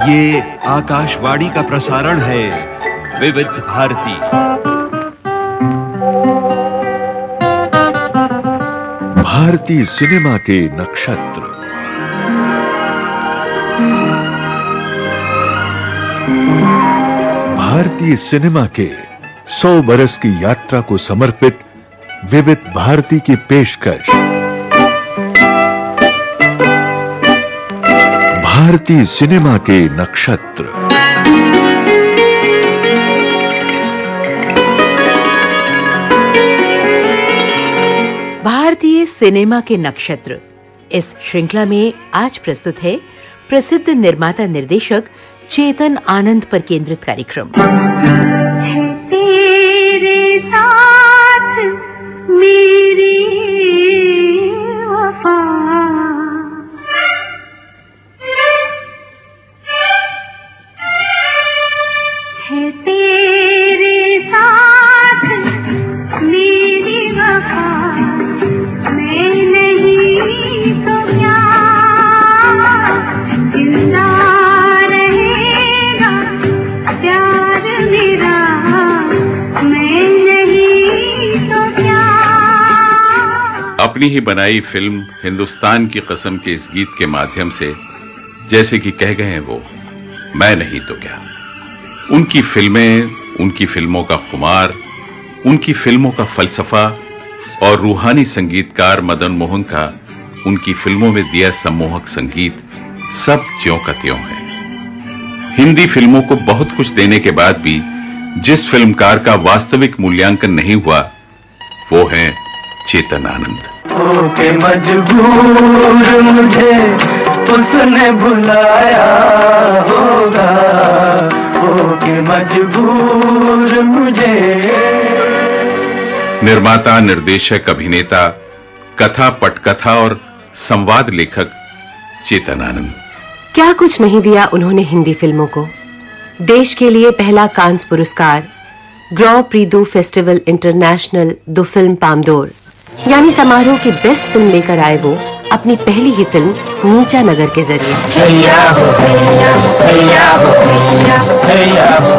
ये आकाशवाणी का प्रसारण है विविध भारती। भारतीय सिनेमा के नक्षत्र। भारतीय सिनेमा के 100 बरस की यात्रा को समर्पित विविध भारती की पेशकश। भारतीय सिनेमा के नक्षत्र। भारतीय सिनेमा के नक्षत्र इस श्रृंखला में आज प्रस्तुत है प्रसिद्ध निर्माता निर्देशक चेतन आनंद पर केंद्रित कार्यक्रम। तेरे साथ मेरी वफा, है तेरे साथ मेरी वफा, मैं नहीं तो क्या जिंदा रहेगा प्यार मेरा, मैं नहीं तो क्या। अपनी ही बनाई फिल्म हिंदुस्तान की कसम के इस गीत के माध्यम से जैसे कि कह गए हैं वो, मैं नहीं तो क्या। उनकी फिल्में, उनकी फिल्मों का खुमार, उनकी फिल्मों का फलसफा और रूहानी संगीतकार मदन मोहन का उनकी फिल्मों में दिया सम्मोहक संगीत सब ज्यों का त्यों है। हिंदी फिल्मों को बहुत कुछ देने के बाद भी जिस फिल्मकार का वास्तविक मूल्यांकन नहीं हुआ वो है चेतन आनंद। होके मजबूर मुझे उसने बुलाया होगा, होके मजबूर मुझे। निर्माता, निर्देशक, अभिनेता, कथा, पटकथा और संवाद लेखक चेतन आनंद। क्या कुछ नहीं दिया उन्होंने हिंदी फिल्मों को। देश के लिए पहला कांस पुरस्कार, ग्रॉ प्री दू फेस्टिवल इंटरनेशनल दो फिल्म पामदोर यानी समारोह की बेस्ट फिल्म लेकर आए वो अपनी पहली ही फिल्म नीचा नगर के जरिए। हैया हो हैया, हैया हो हैया, हैया हो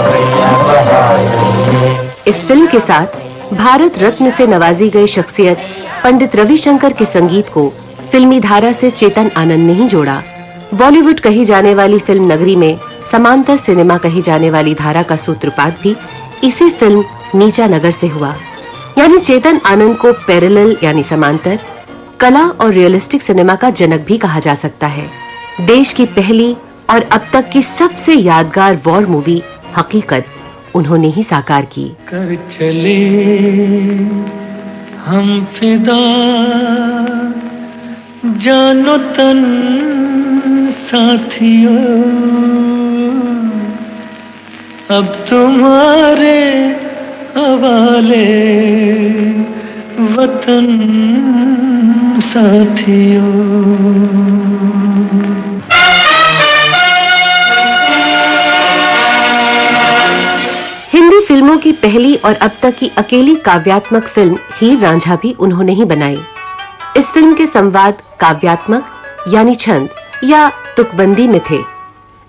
हैया। इस फिल्म के साथ भारत रत्न से नवाजी गई शख्सियत पंडित रविशंकर के संगीत को फिल्मी धारा से चेतन आनंद ने ही जोड़ा। बॉलीवुड कही जाने वाली फिल्म नगरी में समांतर सिनेमा कही जाने वाली धारा का सूत्रपात भी इसी फिल्म नीचा नगर से हुआ। यानी चेतन आनंद को पैरेलल यानी समांतर, कला और रियलिस्टिक सिनेमा का जनक भी कहा जा सकता है। देश की पहली और अब तक की सबसे यादगार वॉर मूवी हकीकत उन्होंने ही साकार की। कर चले हम फिदा जानो तन साथियों, अब तुम्हारे हवाले वतन साथियों। हिंदी फिल्मों की पहली और अब तक की अकेली काव्यात्मक फिल्म हीर रांझा भी उन्होंने ही बनाई। इस फिल्म के संवाद काव्यात्मक यानी छंद या तुकबंदी में थे,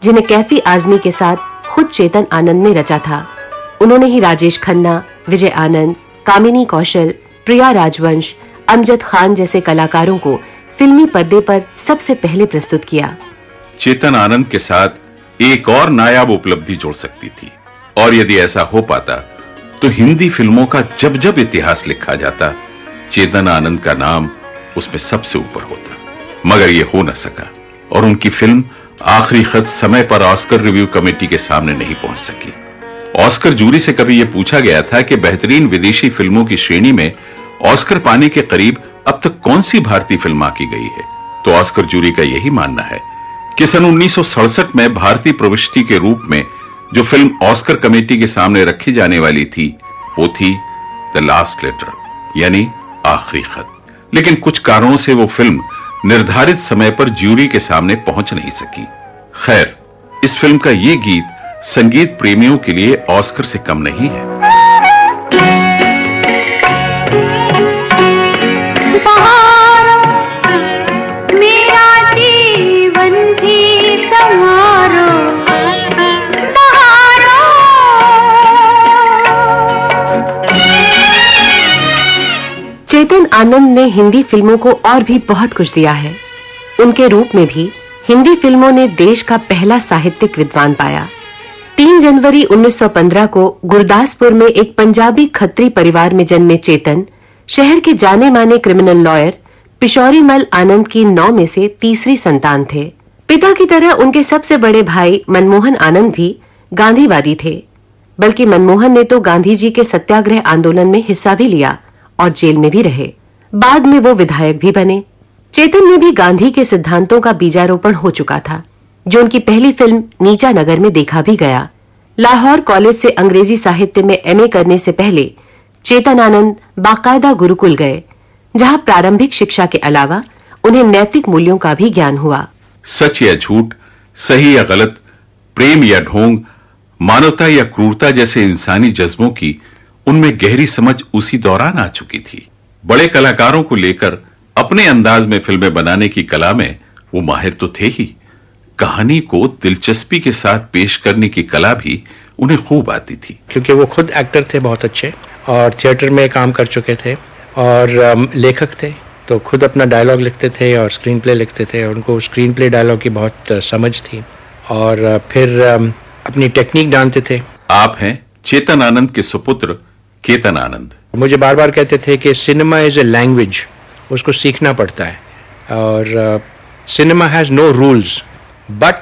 जिन्हें कैफी आजमी के साथ खुद चेतन आनंद ने रचा था। उन्होंने ही राजेश खन्ना, विजय आनंद, कामिनी कौशल, प्रिया राजवंश, अमजद खान जैसे कलाकारों को फिल्मी पर्दे पर सबसे पहले प्रस्तुत किया। चेतन आनंद के साथ एक और नायाब उपलब्धि जुड़ सकती थी, और यदि ऐसा हो पाता तो हिंदी फिल्मों का जब जब इतिहास लिखा जाता चेतन आनंद का नाम उसमें सबसे ऊपर होता। मगर यह हो न सका और उनकी फिल्म आखिरी खत समय पर ऑस्कर रिव्यू कमेटी के सामने नहीं पहुंच सकी। ऑस्कर जूरी से कभी यह पूछा गया था कि बेहतरीन विदेशी फिल्मों की श्रेणी में ऑस्कर पाने के करीब अब तक कौन सी भारतीय फिल्म आकी गई है, तो ऑस्कर जूरी का यही मानना है कि सन 1967 में भारतीय प्रविष्टि के रूप में जो फिल्म ऑस्कर कमेटी के सामने रखी जाने वाली थी वो थी द लास्ट लेटर यानी आखिरी खत। लेकिन कुछ कारणों से वो फिल्म निर्धारित समय पर ज्यूरी के सामने पहुंच नहीं सकी। खैर, इस फिल्म का ये गीत संगीत प्रेमियों के लिए ऑस्कर से कम नहीं है। मेरा जीवन भी संवारो, चेतन आनंद ने हिंदी फिल्मों को और भी बहुत कुछ दिया है। उनके रूप में भी हिंदी फिल्मों ने देश का पहला साहित्यिक विद्वान पाया। 3 जनवरी 1915 को गुरदासपुर में एक पंजाबी खत्री परिवार में जन्मे चेतन शहर के जाने-माने क्रिमिनल लॉयर पिशौरीमल आनंद की 9 में से तीसरी संतान थे। पिता की तरह उनके सबसे बड़े भाई मनमोहन आनंद भी गांधीवादी थे, बल्कि मनमोहन ने तो गांधी जी के सत्याग्रह आंदोलन में हिस्सा भी लिया और जेल में भी रहे। बाद में वो विधायक भी बने। चेतन में भी गांधी के सिद्धांतों का बीजारोपण हो चुका था, जो उनकी पहली फिल्म नीचा नगर में देखा भी गया। लाहौर कॉलेज से अंग्रेजी साहित्य में एमए करने से पहले चेतन आनंद बाकायदा गुरुकुल गए, जहां प्रारंभिक शिक्षा के अलावा उन्हें नैतिक मूल्यों का भी ज्ञान हुआ। सच या झूठ, सही या गलत, प्रेम या ढोंग, मानवता या क्रूरता जैसे इंसानी जज्बों की उनमें गहरी समझ उसी दौरान आ चुकी थी। बड़े कलाकारों को लेकर अपने अंदाज में फिल्में बनाने की कला में वो माहिर तो थे ही, कहानी को दिलचस्पी के साथ पेश करने की कला भी उन्हें खूब आती थी। क्योंकि वो खुद एक्टर थे बहुत अच्छे, और थिएटर में काम कर चुके थे, और लेखक थे, तो खुद अपना डायलॉग लिखते थे और स्क्रीन प्ले लिखते थे। उनको स्क्रीन प्ले डायलॉग की बहुत समझ थी, और फिर अपनी टेक्निक जानते थे। आप हैं चेतन आनंद के सुपुत्र केतन आनंद। मुझे बार बार कहते थे कि सिनेमा इज ए लैंग्वेज, उसको सीखना पड़ता है, और cinema has no rules but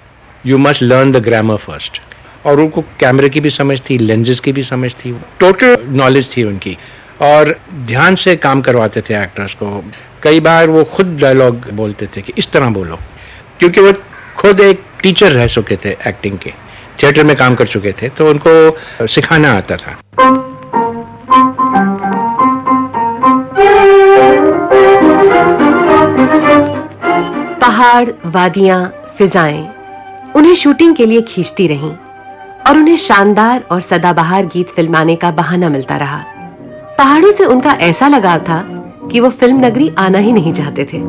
you must learn the grammar first. और उनको कैमरे की भी समझ थी, लेंजेस की भी समझ थी, टोटल नॉलेज थी उनकी, और ध्यान से काम करवाते थे एक्टर्स को। कई बार वो खुद डायलॉग बोलते थे कि इस तरह बोलो, क्योंकि वो खुद एक टीचर रह चुके थे एक्टिंग के, थिएटर में काम कर चुके थे, तो उनको सिखाना आता था। पहाड़, वादियां, फिजाएं उन्हें शूटिंग के लिए खींचती रहीं, और उन्हें शानदार और सदाबहार गीत फिल्माने का बहाना मिलता रहा। पहाड़ों से उनका ऐसा लगाव था कि वो फिल्म नगरी आना ही नहीं चाहते थे।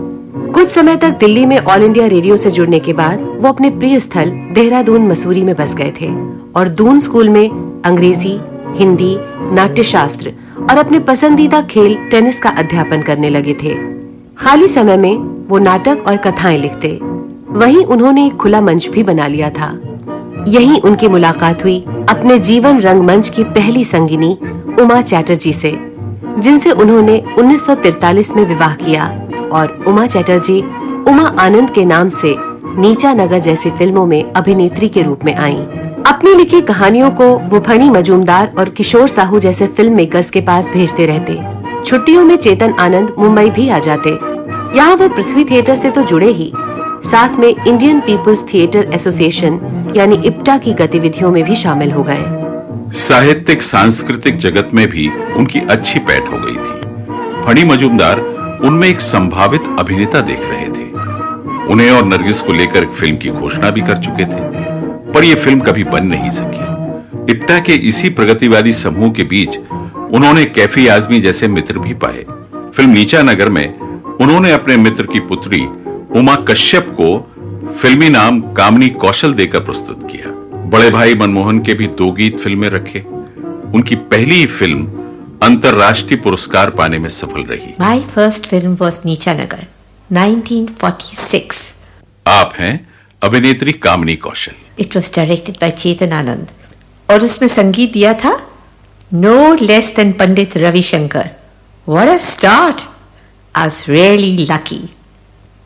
कुछ समय तक दिल्ली में ऑल इंडिया रेडियो से जुड़ने के बाद वो अपने प्रिय स्थल देहरादून मसूरी में बस गए थे, और दून स्कूल में अंग्रेजी, हिंदी, नाट्यशास्त्र और अपने पसंदीदा खेल टेनिस का अध्यापन करने लगे थे। खाली समय में वो नाटक और कथाएं लिखते। वहीं उन्होंने एक खुला मंच भी बना लिया था। यहीं उनकी मुलाकात हुई अपने जीवन रंगमंच की पहली संगिनी उमा चैटर्जी से, जिनसे उन्होंने 1943 में विवाह किया, और उमा चैटर्जी उमा आनंद के नाम से नीचा नगर जैसी फिल्मों में अभिनेत्री के रूप में आईं। अपनी लिखी कहानियों को वो फणी मजूमदार और किशोर साहू जैसे फिल्म मेकर्स के पास भेजते रहते। छुट्टियों में चेतन आनंद मुंबई भी आ जाते। यहाँ वो पृथ्वी थिएटर से तो जुड़े ही, साथ में इंडियन पीपुल्स थिएटर एसोसिएशन यानी इप्टा की गतिविधियों में भी शामिल हो गए। साहित्यिक सांस्कृतिक जगत में भी उनकी अच्छी पैठ हो गई थी। फणी मजूमदार उनमें एक संभावित अभिनेता देख रहे थे। उन्हें और नरगिस को लेकर फिल्म की घोषणा भी कर चुके थे, पर यह फिल्म कभी बन नहीं सकी। इप्टा के इसी प्रगतिवादी समूह के बीच उन्होंने कैफी आजमी जैसे मित्र भी पाए। फिल्म नीचा नगर में उन्होंने अपने मित्र की पुत्री उमा कश्यप को फिल्मी नाम कामनी कौशल देकर प्रस्तुत किया। बड़े भाई मनमोहन के भी 2 गीत फिल्में रखे। उनकी पहली फिल्म अंतरराष्ट्रीय पुरस्कार पाने में सफल रही। My first film was नीचा नगर, 1946. आप हैं अभिनेत्री कामनी कौशल। It was directed by Chetan Anand, और उसमें संगीत दिया था no less than Pandit Ravishankar. What a start! I was really lucky.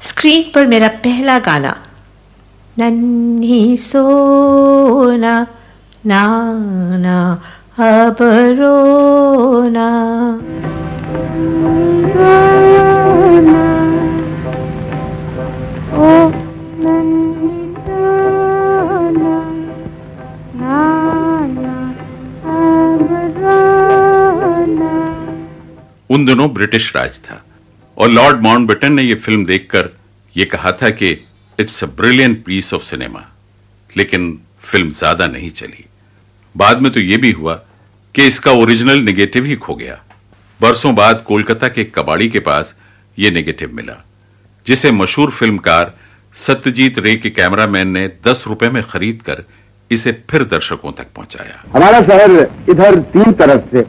Screen पर मेरा पहला गाना नन्ही सोना नाना अब रोना, ओ नन्ही सोना नाना अब रोना। उन दिनों ब्रिटिश राज था, और लॉर्ड माउंटबेटन ने यह फिल्म देखकर यह कहा था कि it's a brilliant piece of cinema, लेकिन फिल्म ज्यादा नहीं चली। बाद में तो यह भी हुआ कि इसका ओरिजिनल नेगेटिव ही खो गया। बरसों बाद कोलकाता के कबाड़ी के पास यह नेगेटिव मिला, जिसे मशहूर फिल्मकार सत्यजीत रे के कैमरामैन ने 10 रुपए में खरीद कर इसे फिर दर्शकों तक पहुंचाया। हमारा शहर इधर 3 तरफ से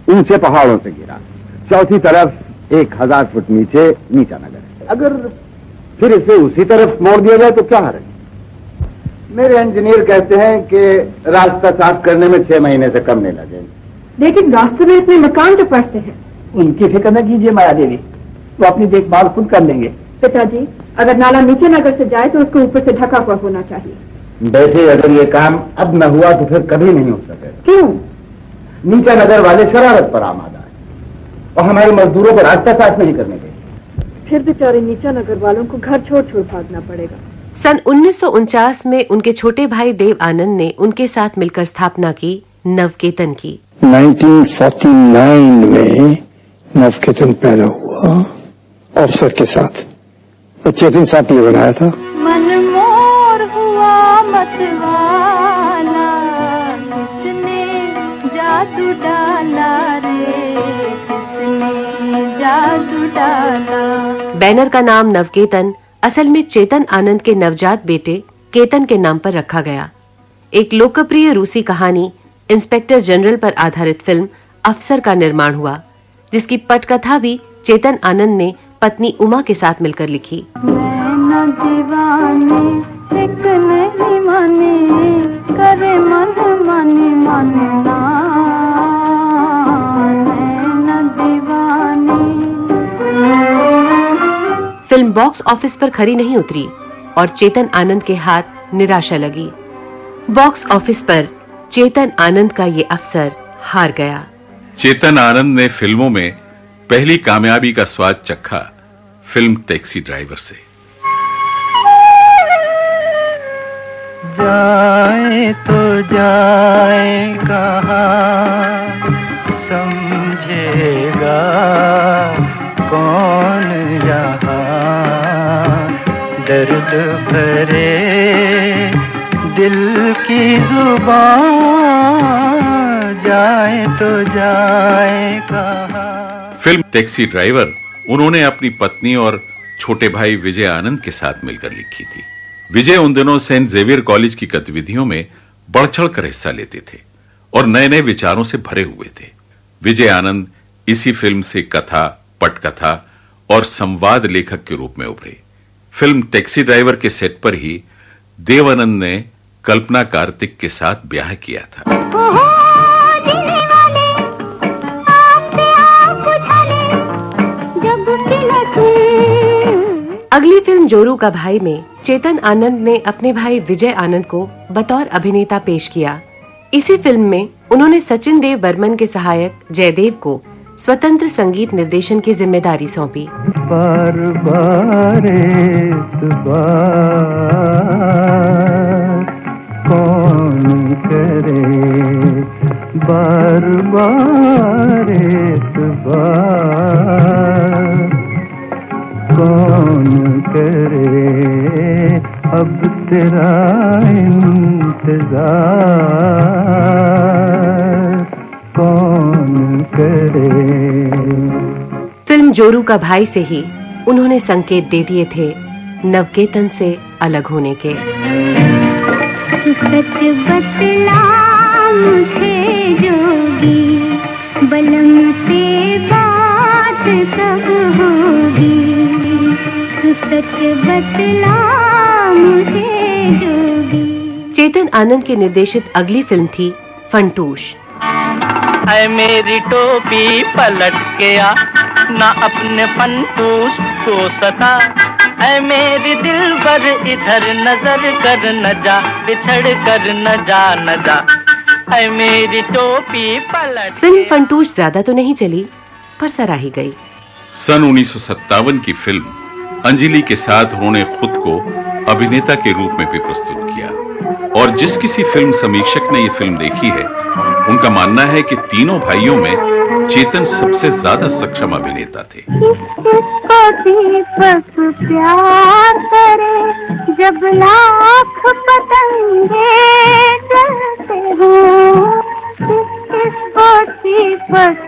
ऊंचे पहाड़ों से घिरा, चौथी तरफ 1000 फुट नीचे नीचा नगर है। अगर फिर इसे उसी तरफ मोड़ दिया जाए तो क्या हर्ज? मेरे इंजीनियर कहते हैं कि रास्ता साफ करने में 6 महीने से कम नहीं लगेंगे। लेकिन रास्ते में इतने मकान तो पड़ते हैं। उनकी फिक्र न कीजिए माया देवी, वो अपनी देखभाल खुद कर लेंगे। पिताजी, अगर नाला नीचे नगर से जाए तो उसको ऊपर से ढका हुआ होना चाहिए। बेटे, अगर ये काम अब न हुआ तो फिर कभी नहीं हो सकेगा। क्यों? नीचा नगर वाले शरारत पर आमादा है और हमारे मजदूरों को रास्ता साफ नहीं करने देंगे। फिर बेचारे नीचा नगर वालों को घर छोड़ छोड़ भागना पड़ेगा। सन 1949 में उनके छोटे भाई देव आनंद ने उनके साथ मिलकर स्थापना की नवकेतन की। 1949 में नवकेतन पैदा हुआ अफसर के साथ, तो चेतन साहब ने बनाया था। मन मोर हुआ मतवाला, किसने जादू डाला रे, किसने जादू डाला। बैनर का नाम नवकेतन असल में चेतन आनंद के नवजात बेटे केतन के नाम पर रखा गया। एक लोकप्रिय रूसी कहानी इंस्पेक्टर जनरल पर आधारित फिल्म अफसर का निर्माण हुआ, जिसकी पटकथा भी चेतन आनंद ने पत्नी उमा के साथ मिलकर लिखी। नैना दीवाने एक नहीं माने, करे मन माने माने ना, नैना दीवाने। फिल्म बॉक्स ऑफिस पर खरी नहीं उतरी और चेतन आनंद के हाथ निराशा लगी। बॉक्स ऑफिस पर चेतन आनंद का ये अफसर हार गया। चेतन आनंद ने फिल्मों में पहली कामयाबी का स्वाद चखा फिल्म टैक्सी ड्राइवर से। जाए तो जाए कहाँ, समझेगा कौन यहाँ, दर्द भरे दिल की जुबान, जाए तो जाए कहाँ। फिल्म टैक्सी ड्राइवर उन्होंने अपनी पत्नी और छोटे भाई विजय आनंद के साथ मिलकर लिखी थी। विजय उन दिनों सेंट जेवियर कॉलेज की गतिविधियों में बढ़-चढ़ कर हिस्सा लेते थे और नए-नए विचारों से भरे हुए थे। विजय आनंद इसी फिल्म से कथा, पटकथा और संवाद लेखक के रूप में उभरे। फिल्म टैक्सी ड्राइवर के सेट पर ही देव आनंद ने कल्पना कार्तिक के साथ ब्याह किया था। अगली फिल्म जोरू का भाई में चेतन आनंद ने अपने भाई विजय आनंद को बतौर अभिनेता पेश किया। इसी फिल्म में उन्होंने सचिन देव बर्मन के सहायक जयदेव को स्वतंत्र संगीत निर्देशन की जिम्मेदारी सौंपी। बार बार कौन करे, बार बार कौन करे, अब तेरा इंतजार कौन करे। फिल्म जोरू का भाई से ही उन्होंने संकेत दे दिए थे नवकेतन से अलग होने के। सच बतला मुझे जोगी, बलम से बात कब होगी, सच बतला मुझे जोगी। चेतन आनंद के निर्देशित अगली फिल्म थी फंटूश। ऐ मेरी टोपी पलट के आ, ना अपने फंटूश को सता, ऐ मेरी दिलबर इधर नजर कर न जा, बिछड़ कर न जा न जा, ऐ मेरी टोपी पलट। फिल्म फंटूश ज्यादा तो नहीं चली पर सराही गई। सन 1957 की फिल्म अंजलि के साथ उन्होंने खुद को अभिनेता के रूप में भी प्रस्तुत किया और जिस किसी फिल्म समीक्षक ने ये फिल्म देखी है उनका मानना है कि तीनों भाइयों में चेतन सबसे ज्यादा सक्षम अभिनेता थे। प्यार करे जब लाख पतंगे चलते हो,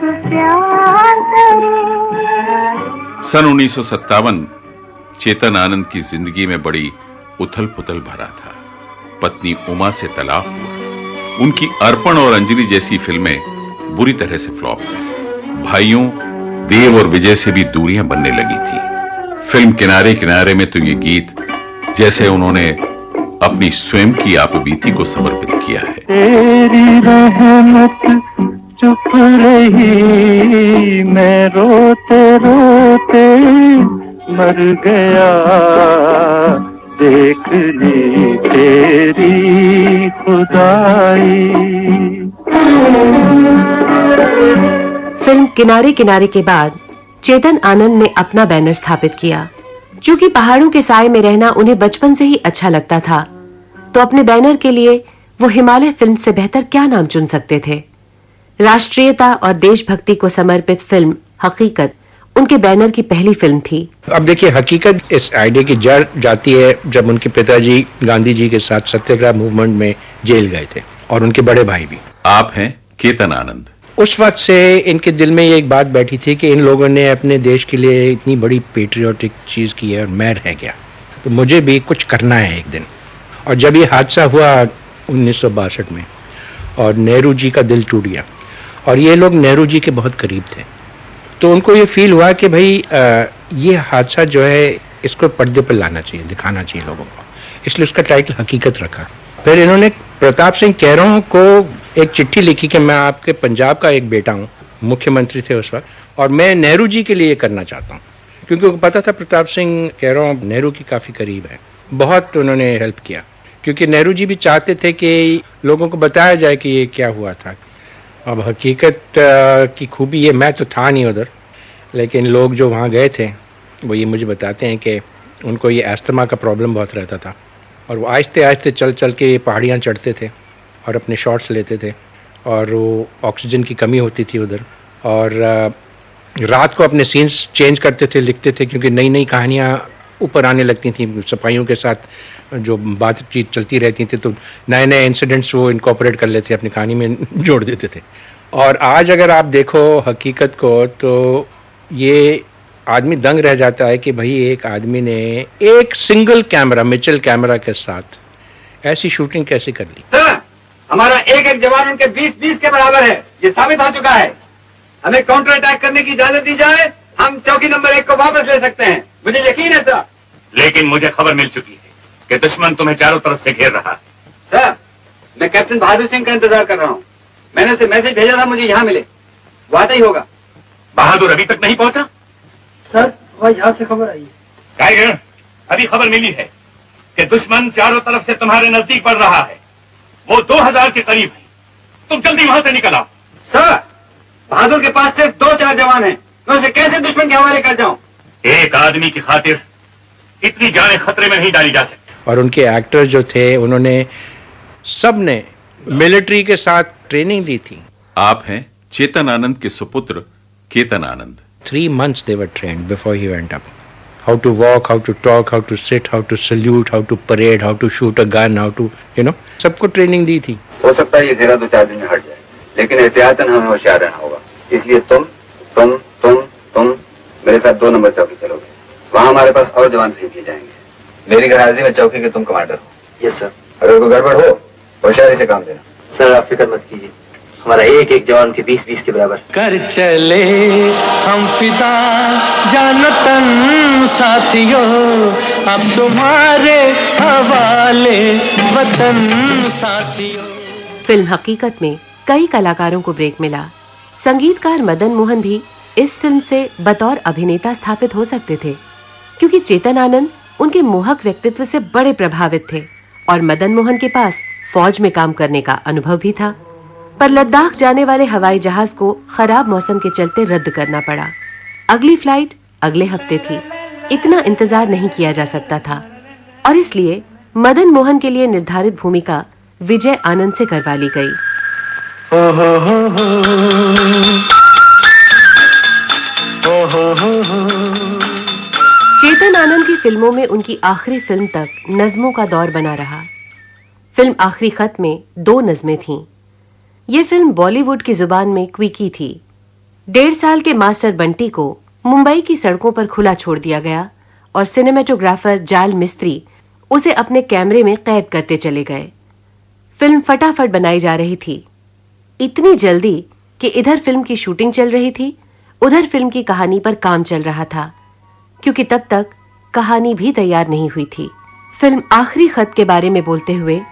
प्यार करे। सन 1957 चेतन आनंद की जिंदगी में बड़ी उथल-पुथल भरा था। पत्नी उमा से तलाक हुआ। उनकी अर्पण और अंजलि जैसी फिल्में बुरी तरह से फ्लॉप हुई। भाइयों देव और विजय से भी दूरियां बनने लगी थी। फिल्म किनारे किनारे में तो ये गीत जैसे उन्होंने अपनी स्वयं की आपबीती को समर्पित किया है। तेरी रहमत चुप रही, मैं रोते रोते मर गया, देख ली तेरी खुदाई। फिल्म किनारे किनारे के बाद चेतन आनंद ने अपना बैनर स्थापित किया। चूंकि पहाड़ों के साए में रहना उन्हें बचपन से ही अच्छा लगता था, तो अपने बैनर के लिए वो हिमालय फिल्म से बेहतर क्या नाम चुन सकते थे। राष्ट्रीयता और देशभक्ति को समर्पित फिल्म हकीकत उनके बैनर की पहली फिल्म थी। अब देखिए, हकीकत इस आइडिया की जड़ जाती है जब उनके पिताजी गांधी जी के साथ सत्याग्रह मूवमेंट में जेल गए थे, और उनके बड़े भाई भी। आप हैं केतन आनंद। उस वक्त से इनके दिल में ये एक बात बैठी थी कि इन लोगों ने अपने देश के लिए इतनी बड़ी पेट्रियोटिक चीज की है और मैं रह गया, तो मुझे भी कुछ करना है एक दिन। और जब ये हादसा हुआ 1962 में, और नेहरू जी का दिल टूट गया, और ये लोग नेहरू जी के बहुत करीब थे, तो उनको ये फील हुआ कि भाई ये हादसा जो है इसको पर्दे पर लाना चाहिए, दिखाना चाहिए लोगों को, इसलिए उसका टाइटल हकीकत रखा। फिर इन्होंने प्रताप सिंह कैरों को एक चिट्ठी लिखी कि मैं आपके पंजाब का एक बेटा हूँ, मुख्यमंत्री थे उस वक्त, और मैं नेहरू जी के लिए करना चाहता हूँ, क्योंकि उनको पता था प्रताप सिंह कैरों नेहरू के काफ़ी करीब है। बहुत उन्होंने हेल्प किया, क्योंकि नेहरू जी भी चाहते थे कि लोगों को बताया जाए कि ये क्या हुआ था। अब हकीकत की खूबी ये, मैं तो था नहीं उधर, लेकिन लोग जो वहाँ गए थे वो ये मुझे बताते हैं कि उनको ये अस्थमा का प्रॉब्लम बहुत रहता था, और वो आहिस्ते आहिस्ते चल चल के पहाड़ियाँ चढ़ते थे और अपने शॉट्स लेते थे, और वो ऑक्सीजन की कमी होती थी उधर, और रात को अपने सीन्स चेंज करते थे, लिखते थे, क्योंकि नई नई कहानियाँ ऊपर आने लगती थी। सिपाहियों के साथ जो बातचीत चलती रहती थी, तो नए नए इंसिडेंट्स वो इनकॉर्पोरेट कर लेते, अपनी कहानी में जोड़ देते थे। और आज अगर आप देखो हकीकत को, तो ये आदमी दंग रह जाता है कि भाई एक आदमी ने एक सिंगल कैमरा, मिचेल कैमरा के साथ ऐसी शूटिंग कैसे कर ली। सर, हमारा एक एक जवान उनके 20-20 के बराबर है, ये साबित हो चुका है। हमें काउंटर अटैक करने की इजाजत दी जाए, हम चौकी नंबर 1 को वापस ले सकते हैं, मुझे यकीन है सर। लेकिन मुझे खबर मिल चुकी है कि दुश्मन तुम्हें चारों तरफ से घेर रहा है। सर, मैं कैप्टन बहादुर सिंह का इंतजार कर रहा हूँ। मैंने उसे मैसेज भेजा था मुझे यहाँ मिले, वो आता ही होगा। बहादुर अभी तक नहीं पहुंचा? सर, हवाई जहाज से खबर आई है। टाइगर, अभी खबर मिली है कि दुश्मन चारों तरफ से तुम्हारे नजदीक बढ़ रहा है, वो 2000 के करीब है। तुम जल्दी वहां से निकल आओ। सर, बहादुर के पास सिर्फ 2-4 जवान हैं, मैं उसे कैसे दुश्मन के हवाले कर जाऊं? एक आदमी की खातिर इतनी जानें खतरे में नहीं डाली जा सकती। और उनके एक्टर्स जो थे, उन्होंने सब ने मिलिट्री के साथ ट्रेनिंग ली थी। आप हैं चेतन आनंद के सुपुत्र केतन आनंद। 3 months they were trained before he went up. How to walk, how to talk, how to sit, how to salute, how to parade, how to shoot a gun, how to, सबको training दी थी। हो सकता है ये घेरा 2-4 दिन में हट जाए, लेकिन एहतियातन हमें होशियार रहना होगा। इसलिए तुम मेरे साथ 2 नंबर चौकी चलोगे। वहाँ हमारे पास और जवान भेज दिए जाएंगे। मेरी गैरहाजिरी में चौकी के तुम कमांडर हो। Yes sir. अगर कोई गड़बड़ हो, होशियारी से काम लेना। सर, आप फिक्र मत कीजिए, हमारा एक एक जवान के 20-20 के बराबर। कर चले हम फिदा जानतन साथियों, अब तुम्हारे हवाले वतन साथियों। फिल्म हकीकत में कई कलाकारों को ब्रेक मिला। संगीतकार मदन मोहन भी इस फिल्म से बतौर अभिनेता स्थापित हो सकते थे, क्योंकि चेतन आनंद उनके मोहक व्यक्तित्व से बड़े प्रभावित थे, और मदन मोहन के पास फौज में काम करने का अनुभव भी था। पर लद्दाख जाने वाले हवाई जहाज को खराब मौसम के चलते रद्द करना पड़ा। अगली फ्लाइट अगले हफ्ते थी। इतना इंतजार नहीं किया जा सकता था, और इसलिए मदन मोहन के लिए निर्धारित भूमिका विजय आनंद से करवा ली गई। चेतन आनंद की फिल्मों में उनकी आखिरी फिल्म तक नज़्मों का दौर बना रहा। फिल्म आखिरी खत में 2 नज़्में थीं। ये फिल्म बॉलीवुड की जुबान में क्विकी थी। 1.5 साल के मास्टर बंटी को मुंबई की सड़कों पर खुला छोड़ दिया गया, और सिनेमेटोग्राफर जाल मिस्त्री उसे अपने कैमरे में कैद करते चले गए। फिल्म फटाफट बनाई जा रही थी, इतनी जल्दी कि इधर फिल्म की शूटिंग चल रही थी, उधर फिल्म की कहानी पर काम चल रहा था, क्योंकि तब तक कहानी भी तैयार नहीं हुई थी। फिल्म आखिरी खत के बारे में बोलते हुए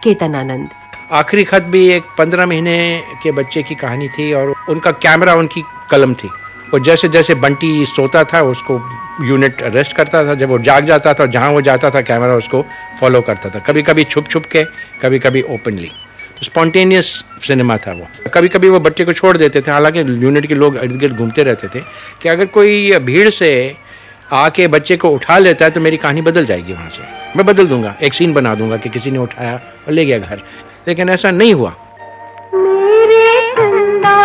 केतन आनंद: आखिरी खत भी एक 15 महीने के बच्चे की कहानी थी और उनका कैमरा उनकी कलम थी। वो जैसे जैसे बंटी सोता था उसको यूनिट अरेस्ट करता था, जब वो जाग जाता था जहाँ वो जाता था कैमरा उसको फॉलो करता था, कभी कभी छुप छुप के, कभी कभी ओपनली। तो स्पॉन्टेनियस सिनेमा था वो। कभी कभी वो बच्चे को छोड़ देते थे, हालांकि यूनिट के लोग इर्द गिर्द घूमते रहते थे कि अगर कोई भीड़ से आके बच्चे को उठा लेता है तो मेरी कहानी बदल जाएगी, वहाँ से मैं बदल दूंगा, एक सीन बना दूंगा कि किसी ने उठाया और ले गया घर। लेकिन ऐसा नहीं हुआ। मेरे चंदा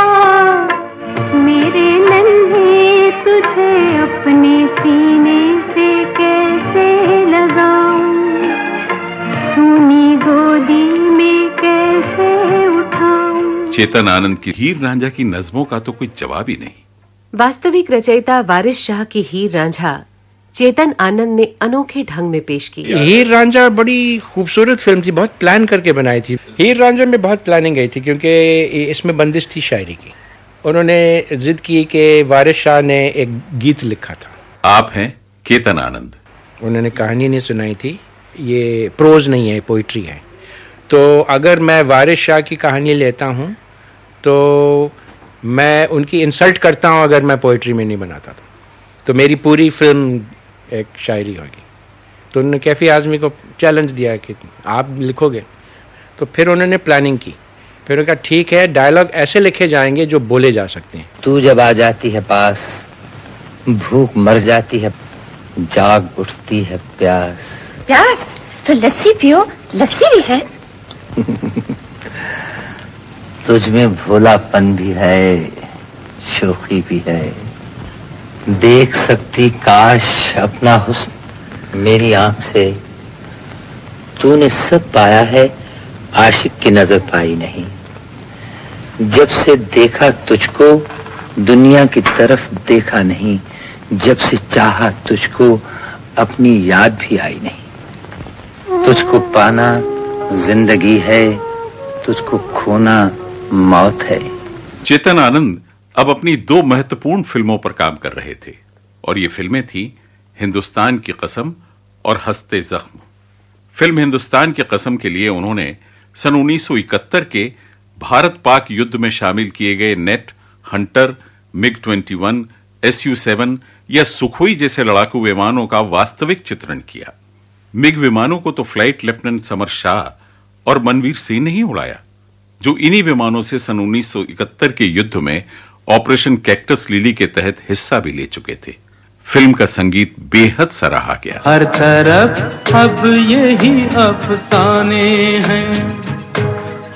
मेरे नन्हे तुझे अपने सीने से कैसे लगाऊं, सोनी गोदी में कैसे उठाऊं। चेतन आनंद की हीर रांझा की नज़्मों का तो कोई जवाब ही नहीं। वास्तविक रचयिता वारिस शाह की हीर रांझा चेतन आनंद ने अनोखे ढंग में पेश की। हीर रांझा बड़ी खूबसूरत फिल्म थी, बहुत प्लान करके बनाई थी। हीर रांझा में बहुत प्लानिंग गई थी क्योंकि इसमें बंदिश थी शायरी की। उन्होंने जिद की कि वारिस शाह ने एक गीत लिखा था। आप हैं केतन आनंद। उन्होंने कहानी नहीं सुनाई थी, ये प्रोज नहीं है, पोइट्री है। तो अगर मैं वारिस शाह की कहानी लेता हूँ तो मैं उनकी इंसल्ट करता हूँ अगर मैं पोइट्री में नहीं बनाता था, तो मेरी पूरी फिल्म एक शायरी होगी। तो उन्होंने कैफी आज़मी को चैलेंज दिया कि आप लिखोगे, तो फिर उन्होंने प्लानिंग की। फिर उन्होंने कहा ठीक है, डायलॉग ऐसे लिखे जाएंगे जो बोले जा सकते हैं। तू जब आ जाती है पास, भूख मर जाती है, जाग उठती है प्यास। प्यास तो लस्सी पियो, लस्सी भी है। तुझ में भोलापन भी है, शोखी भी है। देख सकती काश अपना हुस्न मेरी आंख से, तूने सब पाया है, आशिक की नजर पाई नहीं। जब से देखा तुझको दुनिया की तरफ देखा नहीं, जब से चाहा तुझको अपनी याद भी आई नहीं। तुझको पाना जिंदगी है, तुझको खोना मौत है। चेतन आनंद अब अपनी 2 महत्वपूर्ण फिल्मों पर काम कर रहे थे और ये फिल्में थी हिंदुस्तान की कसम और हंसते जख्म। फिल्म हिंदुस्तान की कसम के लिए उन्होंने सन 1971 के भारत पाक युद्ध में शामिल किए गए नेट, हंटर, MiG-21, Su-7 या सुखोई जैसे लड़ाकू विमानों का वास्तविक चित्रण किया। मिग विमानों को तो फ्लाइट लेफ्टिनेंट समर शाह और मनवीर सिंह ने ही उड़ाया, जो इन्हीं विमानों से सन 1971 के युद्ध में ऑपरेशन कैक्टस लिली के तहत हिस्सा भी ले चुके थे। फिल्म का संगीत बेहद सराहा गया। हर तरफ अब यही अफसाने हैं,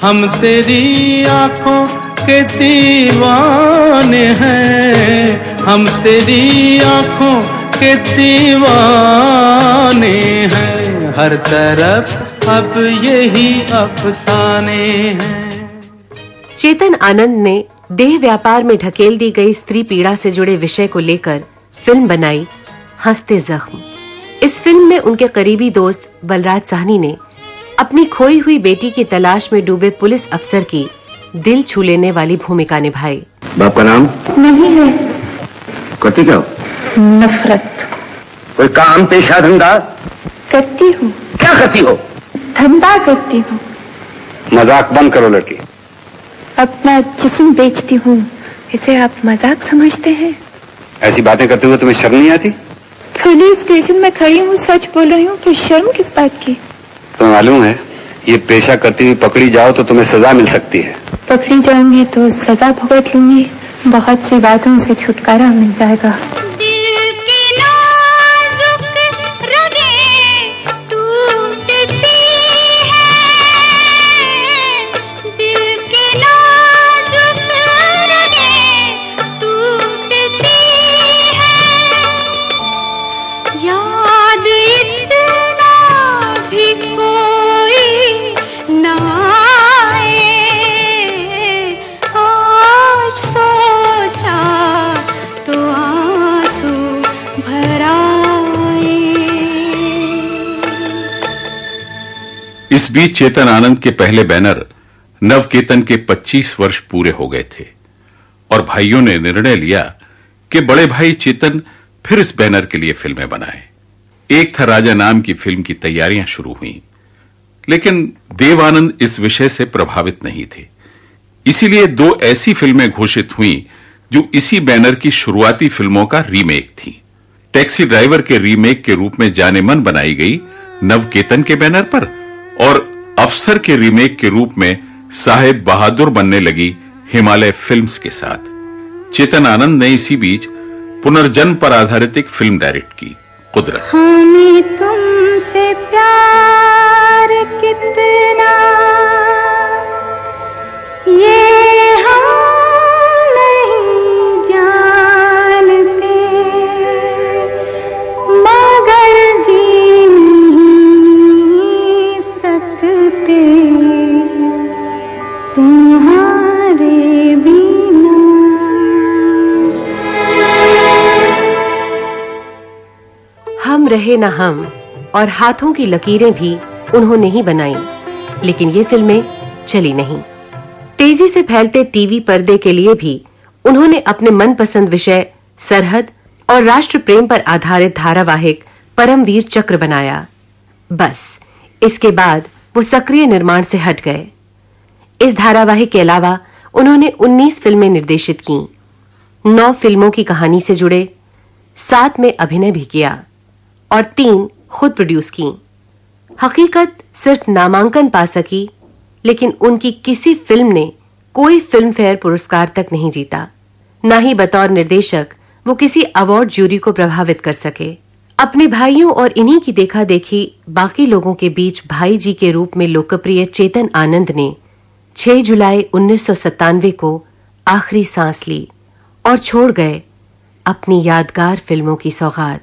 हम तेरी आंखों के दीवाने हैं, हम तेरी आंखों के दीवाने हैं। हर तरफ अब यही अफसाने हैं। चेतन आनंद ने देह व्यापार में ढकेल दी गई स्त्री पीड़ा से जुड़े विषय को लेकर फिल्म बनाई हंसते जख्म। इस फिल्म में उनके करीबी दोस्त बलराज साहनी ने अपनी खोई हुई बेटी की तलाश में डूबे पुलिस अफसर की दिल छू लेने वाली भूमिका निभाई। बाप का नाम नहीं है। करती क्या हो? नफरत कोई काम पेशा धंधा करती हूँ। क्या करती हो? धंधा करती हूँ। मजाक बंद करो लड़की। अपना जिस्म बेचती हूँ, इसे आप मजाक समझते हैं? ऐसी बातें करते हुए तुम्हें शर्म नहीं आती? पुलिस स्टेशन में खड़ी हूँ, सच बोल रही हूँ, फिर शर्म किस बात की? तुम्हें मालूम है ये पेशा करती हुई पकड़ी जाओ तो तुम्हें सजा मिल सकती है। पकड़ी जाऊंगी तो सजा भुगत लूंगी, बहुत सी बातों से छुटकारा मिल जाएगा। इस बीच चेतन आनंद के पहले बैनर नवकेतन के 25 वर्ष पूरे हो गए थे और भाइयों ने निर्णय लिया कि बड़े भाई चेतन फिर इस बैनर के लिए फिल्में बनाए। एक था राजा नाम की फिल्म की तैयारियां शुरू हुई, लेकिन देव आनंद इस विषय से प्रभावित नहीं थे। इसीलिए 2 ऐसी फिल्में घोषित हुईं जो इसी बैनर की शुरुआती फिल्मों का रीमेक थी। टैक्सी ड्राइवर के रीमेक के रूप में जानेमन बनाई गई नवकेतन के बैनर पर, और अफसर के रीमेक के रूप में साहेब बहादुर बनने लगी हिमालय फिल्म्स के साथ। चेतन आनंद ने इसी बीच पुनर्जन्म पर आधारित एक फिल्म डायरेक्ट की, कुदरत। हमें तुमसे प्यार कितना ये हम नहीं जानते, मगर जी नहीं सकते तुम्हारे बिना। हम रहे न हम और हाथों की लकीरें भी उन्होंने ही बनाई, लेकिन ये फिल्में चली नहीं। तेजी से फैलते टीवी पर्दे के लिए भी उन्होंने अपने मनपसंद विषय सरहद और राष्ट्र प्रेम पर आधारित धारावाहिक परमवीर चक्र बनाया। बस इसके बाद वो सक्रिय निर्माण से हट गए। इस धारावाहिक के अलावा उन्होंने 19 फिल्में निर्देशित की, 9 फिल्मों की कहानी से जुड़े, 7 में अभिनय भी किया और 3 खुद प्रोड्यूस की। हकीकत सिर्फ नामांकन पा सकी, लेकिन उनकी किसी फिल्म ने कोई फिल्म फेयर पुरस्कार तक नहीं जीता। ना ही बतौर निर्देशक वो किसी अवार्ड जूरी को प्रभावित कर सके। अपने भाइयों और इन्हीं की देखा देखी बाकी लोगों के बीच भाई जी के रूप में लोकप्रिय चेतन आनंद ने 6 जुलाई 1997 को आखिरी सांस ली और छोड़ गए अपनी यादगार फिल्मों की सौगात,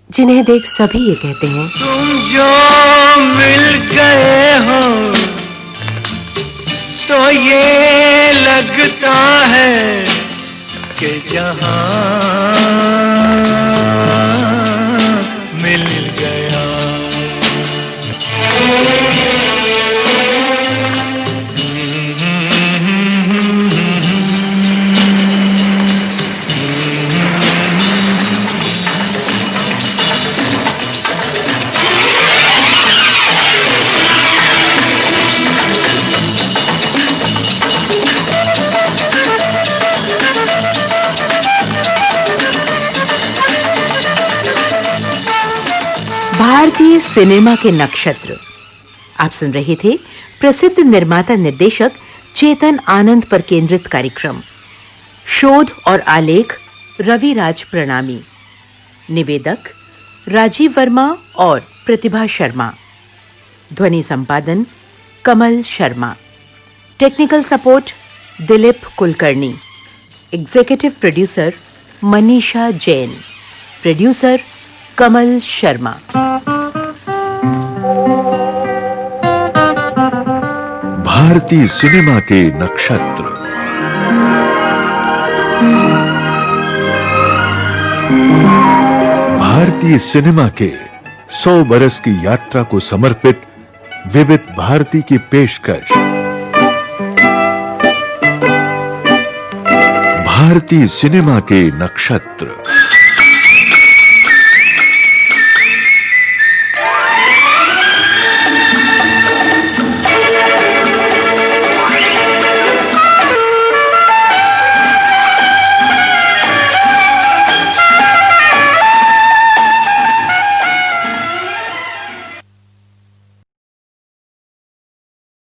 जिन्हें देख सभी ये कहते हैं, तुम जो मिल गए हो तो ये लगता है कि जहां मिल गया। भारतीय सिनेमा के नक्षत्र। आप सुन रहे थे प्रसिद्ध निर्माता निर्देशक चेतन आनंद पर केंद्रित कार्यक्रम। शोध और आलेख रविराज प्रणामी, निवेदक राजीव वर्मा और प्रतिभा शर्मा, ध्वनि संपादन Kamal Sharma, technical support Dilip Kulkarni, executive producer Manisha Jain, producer Kamal Sharma. भारतीय सिनेमा के नक्षत्र। भारतीय सिनेमा के 100 बरस की यात्रा को समर्पित विविध भारती की पेशकश। भारतीय सिनेमा के नक्षत्र।